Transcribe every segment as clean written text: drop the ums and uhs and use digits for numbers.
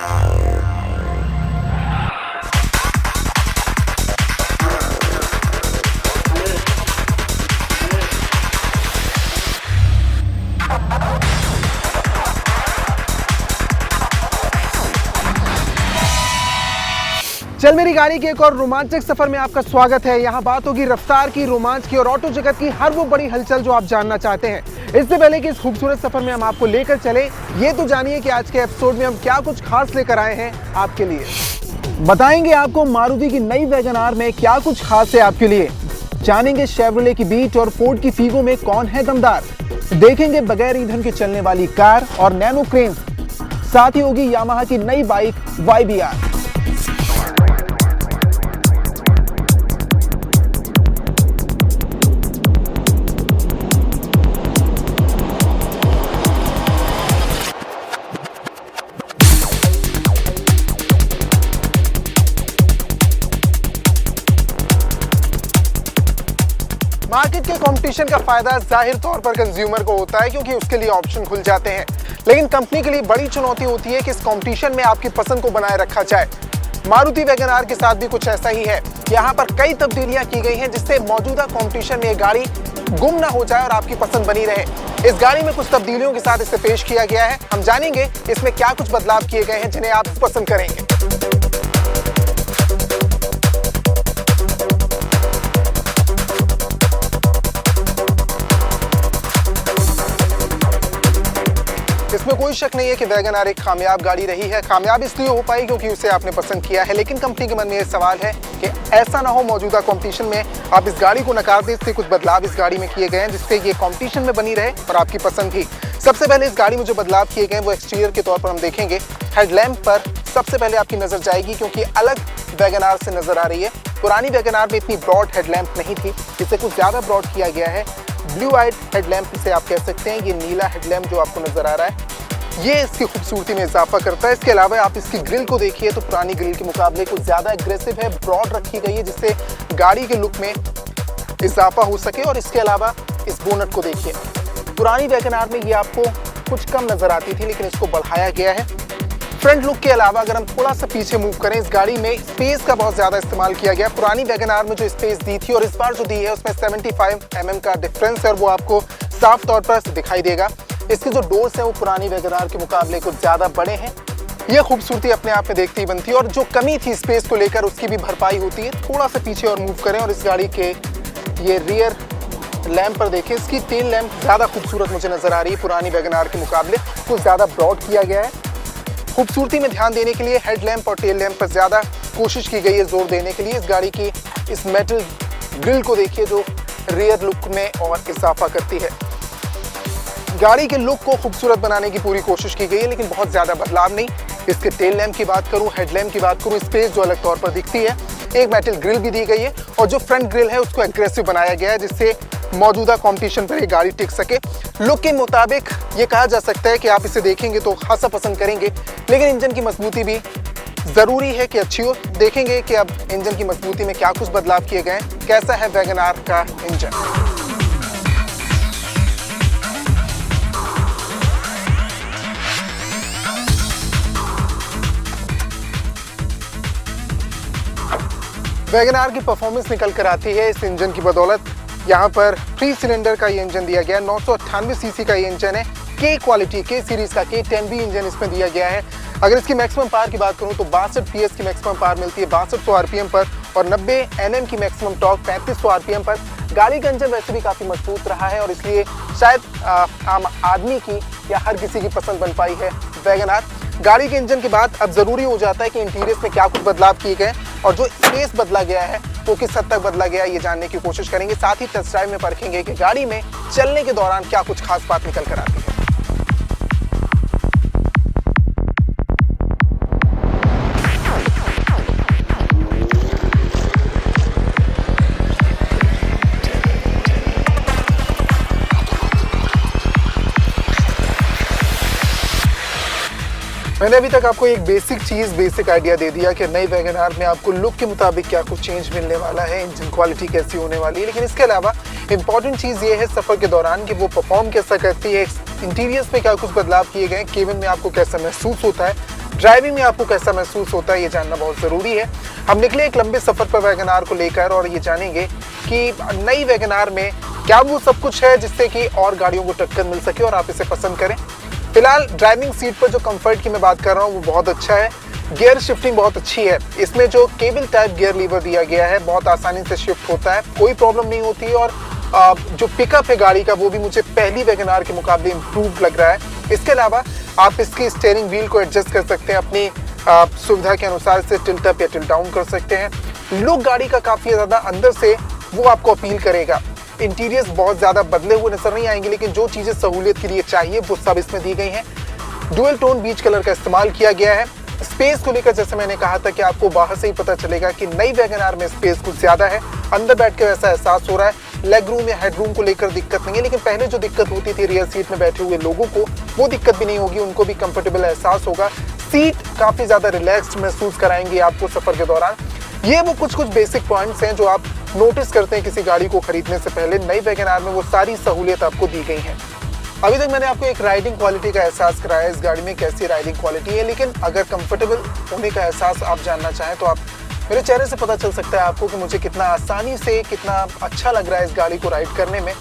चल मेरी गाड़ी के एक और रोमांचक सफर में आपका स्वागत है। यहाँ बात होगी रफ्तार की, रोमांच की और ऑटो जगत की हर वो बड़ी हलचल जो आप जानना चाहते हैं। इससे पहले कि इस खूबसूरत सफर में हम आपको लेकर चले, ये तो जानिए कि आज के एपिसोड में हम क्या कुछ खास लेकर आए हैं आपके लिए। बताएंगे आपको मारुति की नई वैगन आर में क्या कुछ खास है आपके लिए। जानेंगे शेवरले की बीट और फोर्ड की फीगो में कौन है दमदार। देखेंगे बगैर ईंधन के चलने वाली कार और नैनो क्रेन। साथ ही होगी यामाहा की नई बाइक YBR। मार्केट के कंपटीशन का फायदा जाहिर तौर पर कंज्यूमर को होता है क्योंकि उसके लिए ऑप्शन खुल जाते हैं, लेकिन कंपनी के लिए बड़ी चुनौती होती है कि इस कंपटीशन में आपकी पसंद को बनाए रखा जाए। मारुति वैगन आर के साथ भी कुछ ऐसा ही है। यहाँ पर कई तब्दीलियां की गई हैं जिससे मौजूदा कंपटीशन में ये गाड़ी गुम ना हो जाए और आपकी पसंद बनी रहे। इस गाड़ी में कुछ तब्दीलियों के साथ इसे पेश किया गया है। हम जानेंगे इसमें क्या कुछ बदलाव किए गए हैं जिन्हें आप पसंद करेंगे। इसमें कोई शक नहीं है कि वैगन आर एक कामयाब गाड़ी रही है। कामयाब इसलिए हो पाई क्योंकि उसे आपने पसंद किया है, लेकिन कंपनी के मन में ये सवाल है कि ऐसा ना हो मौजूदा कंपटीशन में आप इस गाड़ी को नकार दें। इसलिए कुछ बदलाव इस गाड़ी में किए गए हैं जिससे ये कंपटीशन में बनी रहे और आपकी पसंद भी। सबसे पहले इस गाड़ी में जो बदलाव किए गए हैं वो एक्सटीरियर के तौर पर हम देखेंगे। हेडलैम्प पर सबसे पहले आपकी नजर जाएगी क्योंकि अलग वैगन आर से नजर आ रही है। पुरानी वैगन आर में इतनी ब्रॉड हेडलैम्प नहीं थी, इसे कुछ ज्यादा ब्रॉड किया गया है। ब्लू आइड हेडलैम्प इसे आप कह सकते हैं। ये नीला हेडलैम्प जो आपको नजर आ रहा है ये इसकी खूबसूरती में इजाफा करता है। इसके अलावा आप इसकी ग्रिल को देखिए तो पुरानी ग्रिल के मुकाबले कुछ ज्यादा एग्रेसिव है, ब्रॉड रखी गई है जिससे गाड़ी के लुक में इजाफा हो सके। और इसके अलावा इस बोनट को देखिए, पुरानी वैगन आर में ये आपको कुछ कम नजर आती थी लेकिन इसको बढ़ाया गया है। फ्रंट लुक के अलावा अगर हम थोड़ा सा पीछे मूव करें, इस गाड़ी में स्पेस का बहुत ज्यादा इस्तेमाल किया गया। पुरानी वैगन आर में जो स्पेस दी थी और इस बार जो दी है उसमें 75 mm का डिफरेंस है और वो आपको साफ तौर पर दिखाई देगा। इसके जो डोर्स हैं वो पुरानी वैगन आर के मुकाबले कुछ ज्यादा बड़े हैं। ये खूबसूरती अपने आप में देखती ही बनती है और जो कमी थी स्पेस को लेकर उसकी भी भरपाई होती है। थोड़ा सा पीछे और मूव करें और इस गाड़ी के ये रियर लैंप पर देखें, इसकी टेल लैंप ज्यादा खूबसूरत मुझे नजर आ रही है। पुरानी वैगन आर के मुकाबले कुछ ज्यादा ब्रॉड किया गया है। खूबसूरती में ध्यान देने के लिए हेडलैम्प और टेल लैंप पर ज्यादा कोशिश की गई है जोर देने के लिए। इस गाड़ी की इस मेटल ग्रिल को देखिए जो रियर लुक में और इजाफा करती है। गाड़ी के लुक को खूबसूरत बनाने की पूरी कोशिश की गई है लेकिन बहुत ज्यादा बदलाव नहीं। इसके टेल लैंप की बात करूं, हेडलैम्प की बात करूं, स्पेस जो अलग तौर पर दिखती है। एक मेटल ग्रिल भी दी गई है और जो फ्रंट ग्रिल है उसको एग्रेसिव बनाया गया है जिससे मौजूदा कंपटीशन पर ये गाड़ी टिक सके। लुक के मुताबिक ये कहा जा सकता है कि आप इसे देखेंगे तो खासा पसंद करेंगे, लेकिन इंजन की मजबूती भी जरूरी है कि अच्छी हो। देखेंगे कि अब इंजन की मजबूती में क्या कुछ बदलाव किए गए हैं, कैसा है वैगन आर का इंजन। वैगन आर की परफॉर्मेंस निकल कर आती है इस इंजन की बदौलत। यहाँ पर 3 सिलेंडर का ये इंजन दिया गया है। 998 सीसी का ये इंजन है। के क्वालिटी के सीरीज का K10B इंजन इसमें दिया गया है। अगर इसकी मैक्सिमम पावर की बात करूँ तो 62 PS की मैक्सिमम पावर मिलती है 6200 RPM पर और 90 Nm की मैक्सिमम टॉर्क 3500 RPM पर। गाड़ी का इंजन वैसे भी काफ़ी मजबूत रहा है और इसलिए शायद आम आदमी की या हर किसी की पसंद बन पाई है वैगन आर। गाड़ी के इंजन के बाद अब जरूरी हो जाता है कि इंटीरियर्स में क्या कुछ बदलाव किए गए और जो स्पेस बदला गया है वो किस हद तक बदला गया ये जानने की कोशिश करेंगे। साथ ही टेस्ट ड्राइव में परखेंगे कि गाड़ी में चलने के दौरान क्या कुछ खास बात निकल कर आती है। मैंने अभी तक आपको एक बेसिक आइडिया दे दिया कि नई वैगन आर में आपको लुक के मुताबिक क्या कुछ चेंज मिलने वाला है, इंजन क्वालिटी कैसी होने वाली है। लेकिन इसके अलावा इंपॉर्टेंट चीज़ ये है सफ़र के दौरान कि वो परफॉर्म कैसा करती है, इंटीरियर्स में क्या कुछ बदलाव किए गए, केबिन में आपको कैसा महसूस होता है, ड्राइविंग में आपको कैसा महसूस होता है ये जानना बहुत ज़रूरी है। हम निकले एक लंबे सफ़र पर वैगन आर को लेकर और ये जानेंगे कि नई वैगन आर में क्या वो सब कुछ है जिससे कि और गाड़ियों को टक्कर मिल सके और आप इसे पसंद करें। फिलहाल ड्राइविंग सीट पर जो कंफर्ट की मैं बात कर रहा हूँ वो बहुत अच्छा है। गियर शिफ्टिंग बहुत अच्छी है। इसमें जो केबल टाइप गियर लीवर दिया गया है बहुत आसानी से शिफ्ट होता है, कोई प्रॉब्लम नहीं होती। और जो पिकअप है गाड़ी का वो भी मुझे पहली वैगन आर के मुकाबले इम्प्रूव लग रहा है। इसके अलावा आप इसकी स्टीयरिंग व्हील को एडजस्ट कर सकते हैं, अपनी सुविधा के अनुसार से टिल्ट अप या टिल्ट डाउन कर सकते हैं। लुक गाड़ी का काफ़ी ज़्यादा अंदर से वो आपको अपील करेगा। इंटीरियर्स बहुत ज़्यादा बदले हुए नजर नहीं आएंगे, लेकिन जो चीज़ें सहूलियत के लिए चाहिए वो सब इसमें दी गई हैं। डुअल टोन बीच कलर का इस्तेमाल किया गया है। स्पेस को लेकर जैसे मैंने कहा था कि आपको बाहर से ही पता चलेगा कि नई वैगन आर में स्पेस कुछ ज़्यादा है, अंदर बैठ के वैसा एहसास हो रहा है। लेग रूम या हेड रूम को लेकर दिक्कत नहीं है, लेकिन पहले जो दिक्कत होती थी रियर सीट में बैठे हुए लोगों को, वो दिक्कत भी नहीं होगी, उनको भी कंफर्टेबल एहसास होगा। सीट काफ़ी ज़्यादा रिलैक्स्ड महसूस कराएंगी आपको सफ़र के दौरान। ये वो कुछ बेसिक पॉइंट्स हैं जो आप नोटिस करते हैं किसी गाड़ी को खरीदने से पहले। नई वैगन आर में वो सारी सहूलियत आपको दी गई है। अभी तक मैंने आपको एक राइडिंग क्वालिटी का एहसास कराया, इस गाड़ी में कैसी राइडिंग क्वालिटी है, लेकिन अगर कंफर्टेबल होने का एहसास आप जानना चाहें तो आप मेरे चेहरे से पता चल सकता है आपको कि मुझे कितना आसानी से कितना अच्छा लग रहा है इस गाड़ी को राइड करने में।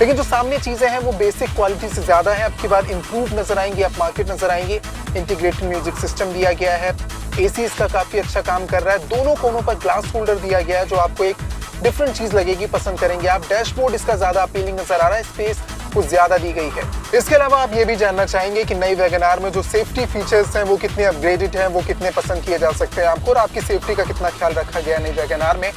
लेकिन जो सामने चीज़ें हैं वो बेसिक क्वालिटी से ज़्यादा है। अब की बार इम्प्रूव नजर आएंगी, आप मार्केट नजर आएंगी। इंटीग्रेटेड म्यूजिक सिस्टम दिया गया है, एसी इसका काफ़ी अच्छा काम कर रहा है। दोनों कोनों पर ग्लास होल्डर दिया गया है जो आपको एक डिफरेंट चीज़ लगेगी, पसंद करेंगे आप। डैशबोर्ड इसका ज़्यादा अपीलिंग नजर आ रहा है, स्पेस कुछ ज़्यादा दी गई है। इसके अलावा आप ये भी जानना चाहेंगे कि नई वैगन आर में जो सेफ्टी फीचर्स हैं वो कितने अपग्रेडेड हैं, वो कितने पसंद किए जा सकते हैं आपको, और आपकी सेफ्टी का कितना ख्याल रखा गया है नई वैगन आर में।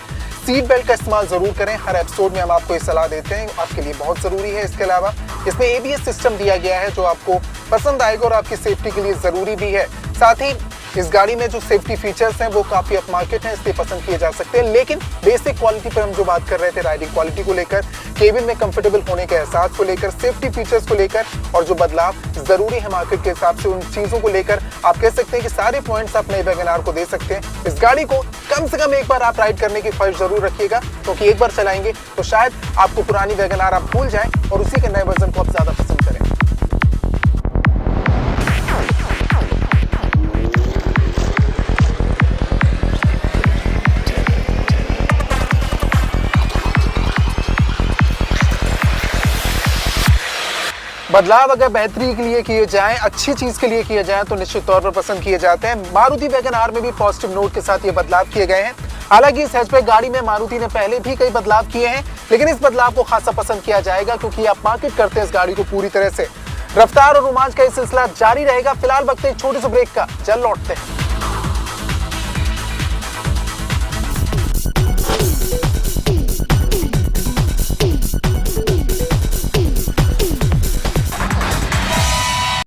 सीट बेल्ट का इस्तेमाल जरूर करें, हर एपिसोड में हम आपको ये सलाह देते हैं, आपके लिए बहुत ज़रूरी है। इसके अलावा इसमें ABS सिस्टम दिया गया है जो आपको पसंद आएगा और आपकी सेफ्टी के लिए ज़रूरी भी है। साथ ही इस गाड़ी में जो सेफ्टी फीचर्स हैं वो काफ़ी अप मार्केट हैं, इसलिए पसंद किए जा सकते हैं। लेकिन बेसिक क्वालिटी पर हम जो बात कर रहे थे, राइडिंग क्वालिटी को लेकर, केबिन में कंफर्टेबल होने के एहसास को लेकर, सेफ्टी फीचर्स को लेकर और जो बदलाव ज़रूरी है मार्केट के हिसाब से, उन चीज़ों को लेकर आप कह सकते हैं कि सारे पॉइंट्स आप नई वैगन आर को दे सकते हैं। इस गाड़ी को कम से कम एक बार आप राइड करने की ख्वाहिश जरूर रखिएगा, क्योंकि एक बार चलाएंगे तो शायद आपको पुरानी वैगन आर आप भूल जाएं और उसी के नए वर्जन को आप ज़्यादा पसंद करें। बदलाव अगर बेहतरी के लिए किए जाएं, अच्छी चीज के लिए किए जाएं तो निश्चित तौर पर पसंद किए जाते हैं। मारुति वैगन आर में भी पॉजिटिव नोट के साथ ये बदलाव किए गए हैं। हालांकि इस हैचबैक गाड़ी में मारुति ने पहले भी कई बदलाव किए हैं, लेकिन इस बदलाव को खासा पसंद किया जाएगा क्योंकि आप मार्केट करते हैं इस गाड़ी को पूरी तरह से। रफ्तार और रोमांच का ये सिलसिला जारी रहेगा। फिलहाल वक्त एक छोटे से ब्रेक का, जल्द लौटते हैं।